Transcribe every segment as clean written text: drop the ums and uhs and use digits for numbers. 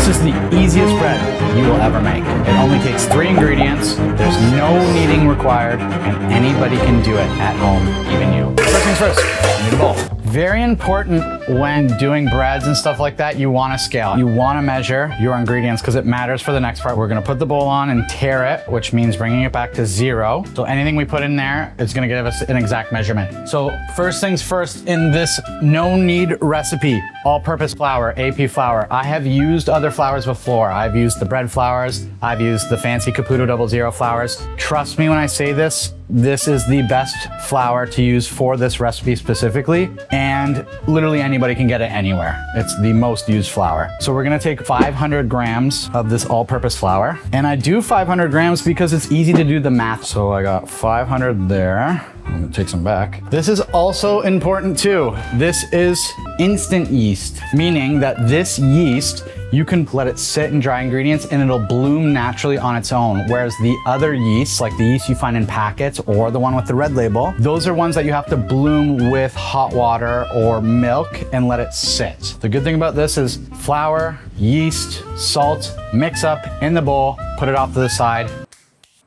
is the easiest bread you will ever make. It only takes 3 ingredients, there's no kneading required, and anybody can do it at home, even you. First things first, you need a bowl. Very important when doing breads and stuff like that, you want to scale. You want to measure your ingredients because it matters for the next part. We're going to put the bowl on and tare it, which means bringing it back to 0. So anything we put in there is going to give us an exact measurement. So first things first, in this no knead recipe, all-purpose flour, AP flour. I have used other flours before. I've used the bread flours. I've used the fancy Caputo 00 flours. Trust me when I say this, this is the best flour to use for this recipe specifically, and literally anybody can get it anywhere. It's the most used flour. So we're gonna take 500 grams of this all-purpose flour, and I do 500 grams because it's easy to do the math. So I got 500 there. I'm gonna take some back. This is also important too. This is instant yeast, meaning that this yeast, you can let it sit in dry ingredients and it'll bloom naturally on its own. Whereas the other yeasts, like the yeast you find in packets or the one with the red label, those are ones that you have to bloom with hot water or milk and let it sit. The good thing about this is flour, yeast, salt, mix up in the bowl, put it off to the side.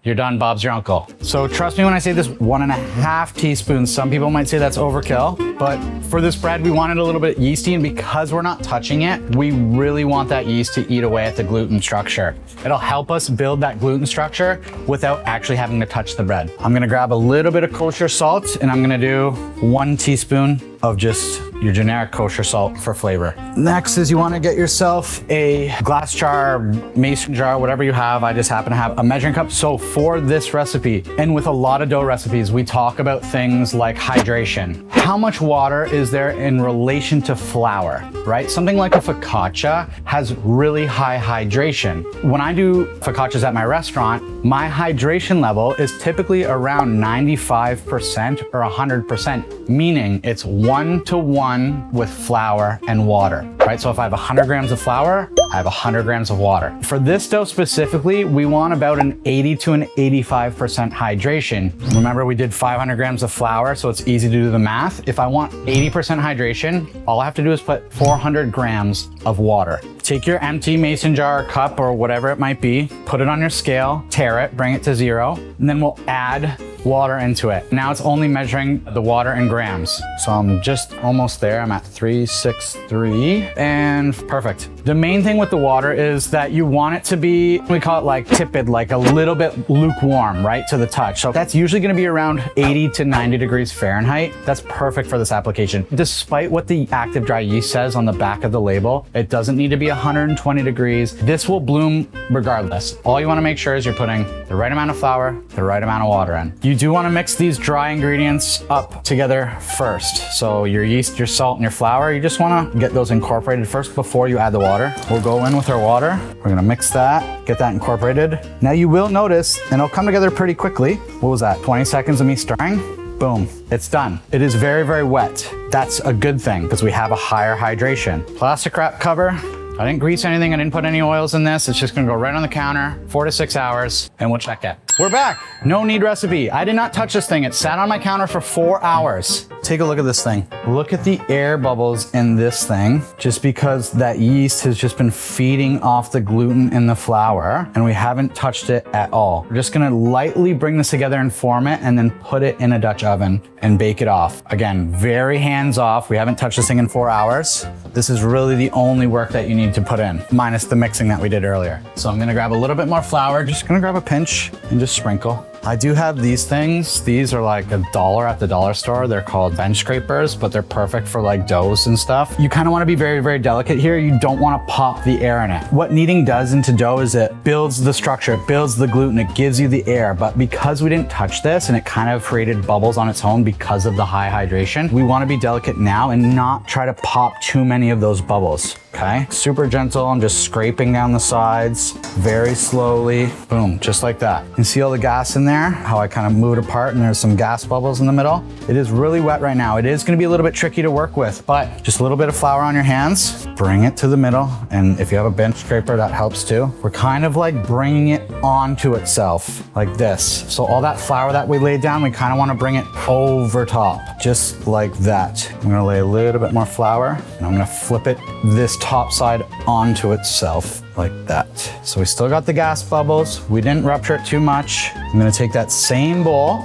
You're done, Bob's your uncle. So trust me when I say this, 1.5 teaspoons. Some people might say that's overkill, but for this bread, we want it a little bit yeasty, and because we're not touching it, we really want that yeast to eat away at the gluten structure. It'll help us build that gluten structure without actually having to touch the bread. I'm gonna grab a little bit of kosher salt, and I'm gonna do 1 teaspoon of just your generic kosher salt for flavor. Next is you wanna get yourself a glass jar, mason jar, whatever you have. I just happen to have a measuring cup. So for this recipe, and with a lot of dough recipes, we talk about things like hydration. How much water is there in relation to flour, right? Something like a focaccia has really high hydration. When I do focaccias at my restaurant, my hydration level is typically around 95% or 100%, meaning it's 1-to-1 with flour and water, right? So if I have 100 grams of flour, I have 100 grams of water. For this dough specifically, we want about an 80 to an 85% hydration. Remember, we did 500 grams of flour, so it's easy to do the math. If I want 80% hydration, all I have to do is put 400 grams of water. Take your empty mason jar or cup or whatever it might be, put it on your scale, tare it, bring it to 0, and then we'll add water into it. Now it's only measuring the water in grams. So I'm just almost there. I'm at 363 and perfect. The main thing with the water is that you want it to be, we call it like tepid, like a little bit lukewarm, right, to the touch. So that's usually gonna be around 80 to 90 degrees Fahrenheit. That's perfect for this application. Despite what the active dry yeast says on the back of the label, it doesn't need to be 120 degrees. This will bloom regardless. All you wanna make sure is you're putting the right amount of flour, the right amount of water in. You do wanna mix these dry ingredients up together first. So your yeast, your salt, and your flour, you just wanna get those incorporated first before you add the water. We'll go in with our water. We're gonna mix that, get that incorporated. Now you will notice, and it'll come together pretty quickly. What was that, 20 seconds of me stirring? Boom, it's done. It is very, very wet. That's a good thing because we have a higher hydration. Plastic wrap cover. I didn't grease anything, I didn't put any oils in this. It's just gonna go right on the counter, 4 to 6 hours, and we'll check it. We're back, no knead recipe. I did not touch this thing. It sat on my counter for 4 hours. Take a look at this thing. Look at the air bubbles in this thing, just because that yeast has just been feeding off the gluten in the flour, and we haven't touched it at all. We're just gonna lightly bring this together and form it, and then put it in a Dutch oven and bake it off. Again, very hands off. We haven't touched this thing in 4 hours. This is really the only work that you need to put in, minus the mixing that we did earlier. So I'm gonna grab a little bit more flour, just gonna grab a pinch and just sprinkle. I do have these things. These are like $1 at the dollar store. They're called bench scrapers, but they're perfect for like doughs and stuff. You kind of want to be very, very delicate here. You don't want to pop the air in it. What kneading does into dough is it builds the structure, it builds the gluten, it gives you the air. But because we didn't touch this and it kind of created bubbles on its own because of the high hydration, we want to be delicate now and not try to pop too many of those bubbles. Okay, super gentle. I'm just scraping down the sides very slowly. Boom, just like that. You can see all the gas in there, how I kind of moved apart and there's some gas bubbles in the middle. It is really wet right now. It is gonna be a little bit tricky to work with, but just a little bit of flour on your hands, bring it to the middle. And if you have a bench scraper, that helps too. We're kind of like bringing it onto itself like this. So all that flour that we laid down, we kind of want to bring it over top, just like that. I'm gonna lay a little bit more flour and I'm gonna flip it this top side onto itself like that. So we still got the gas bubbles. We didn't rupture it too much. I'm gonna take that same bowl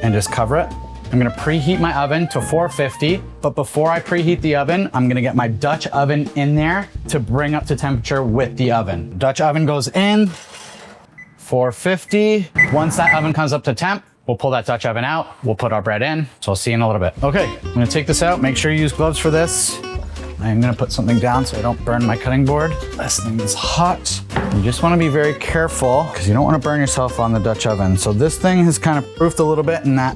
and just cover it. I'm gonna preheat my oven to 450, but before I preheat the oven, I'm gonna get my Dutch oven in there to bring up to temperature with the oven. Dutch oven goes in, 450. Once that oven comes up to temp, we'll pull that Dutch oven out, we'll put our bread in. So I'll see you in a little bit. Okay, I'm gonna take this out. Make sure you use gloves for this. I'm gonna put something down so I don't burn my cutting board. This thing is hot. You just wanna be very careful because you don't wanna burn yourself on the Dutch oven. So this thing has kind of proofed a little bit in that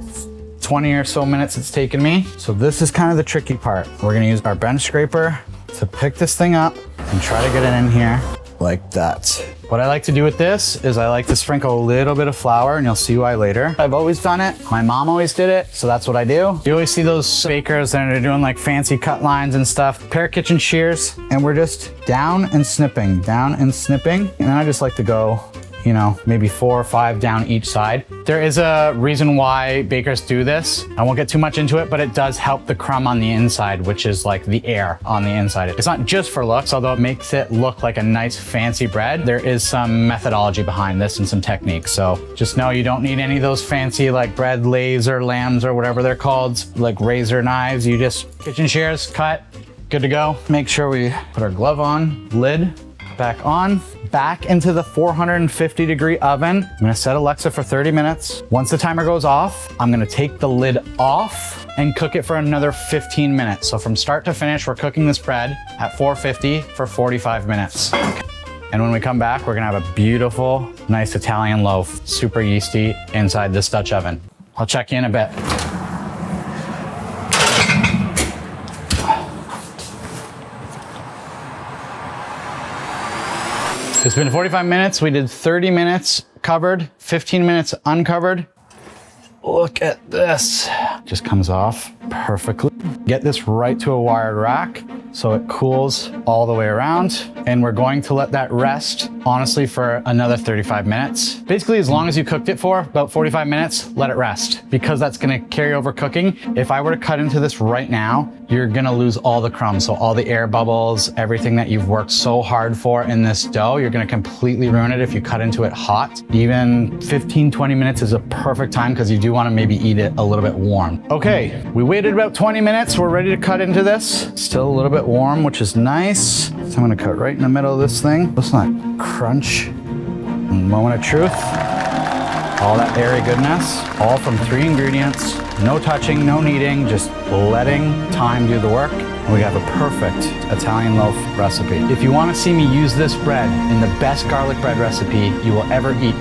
20 or so minutes it's taken me. So this is kind of the tricky part. We're gonna use our bench scraper to pick this thing up and try to get it in here like that. What I like to do with this is I like to sprinkle a little bit of flour, and you'll see why later. I've always done it. My mom always did it, so that's what I do. You always see those bakers and they're doing like fancy cut lines and stuff. Pair of kitchen shears, and we're just down and snipping. And then I just like to go, you know, maybe 4 or 5 down each side. There is a reason why bakers do this. I won't get too much into it, but it does help the crumb on the inside, which is like the air on the inside. It's not just for looks, although it makes it look like a nice fancy bread. There is some methodology behind this and some techniques. So just know you don't need any of those fancy like bread lathes or lambs or whatever they're called, like razor knives. You just kitchen shears, cut, good to go. Make sure we put our glove on, lid back on, back into the 450 degree oven. I'm gonna set Alexa for 30 minutes. Once the timer goes off, I'm gonna take the lid off and cook it for another 15 minutes. So from start to finish, we're cooking this bread at 450 for 45 minutes. And when we come back, we're gonna have a beautiful, nice Italian loaf, super yeasty inside this Dutch oven. I'll check you in a bit. It's been 45 minutes. We did 30 minutes covered, 15 minutes uncovered. Look at this. Just comes off perfectly. Get this right to a wired rack so it cools all the way around. And we're going to let that rest, honestly, for another 35 minutes. Basically, as long as you cooked it for about 45 minutes, let it rest, because that's gonna carry over cooking. If I were to cut into this right now, you're gonna lose all the crumbs. So all the air bubbles, everything that you've worked so hard for in this dough, you're gonna completely ruin it if you cut into it hot. Even 15, 20 minutes is a perfect time because you do wanna maybe eat it a little bit warm. Okay, we waited about 20 minutes. We're ready to cut into this. Still a little bit warm, which is nice. So I'm gonna cut right in the middle of this thing. Listen to that crunch. Moment of truth. All that airy goodness, all from 3 ingredients. No touching, no kneading, just letting time do the work. And we have a perfect Italian loaf recipe. If you want to see me use this bread in the best garlic bread recipe you will ever eat,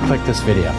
click this video.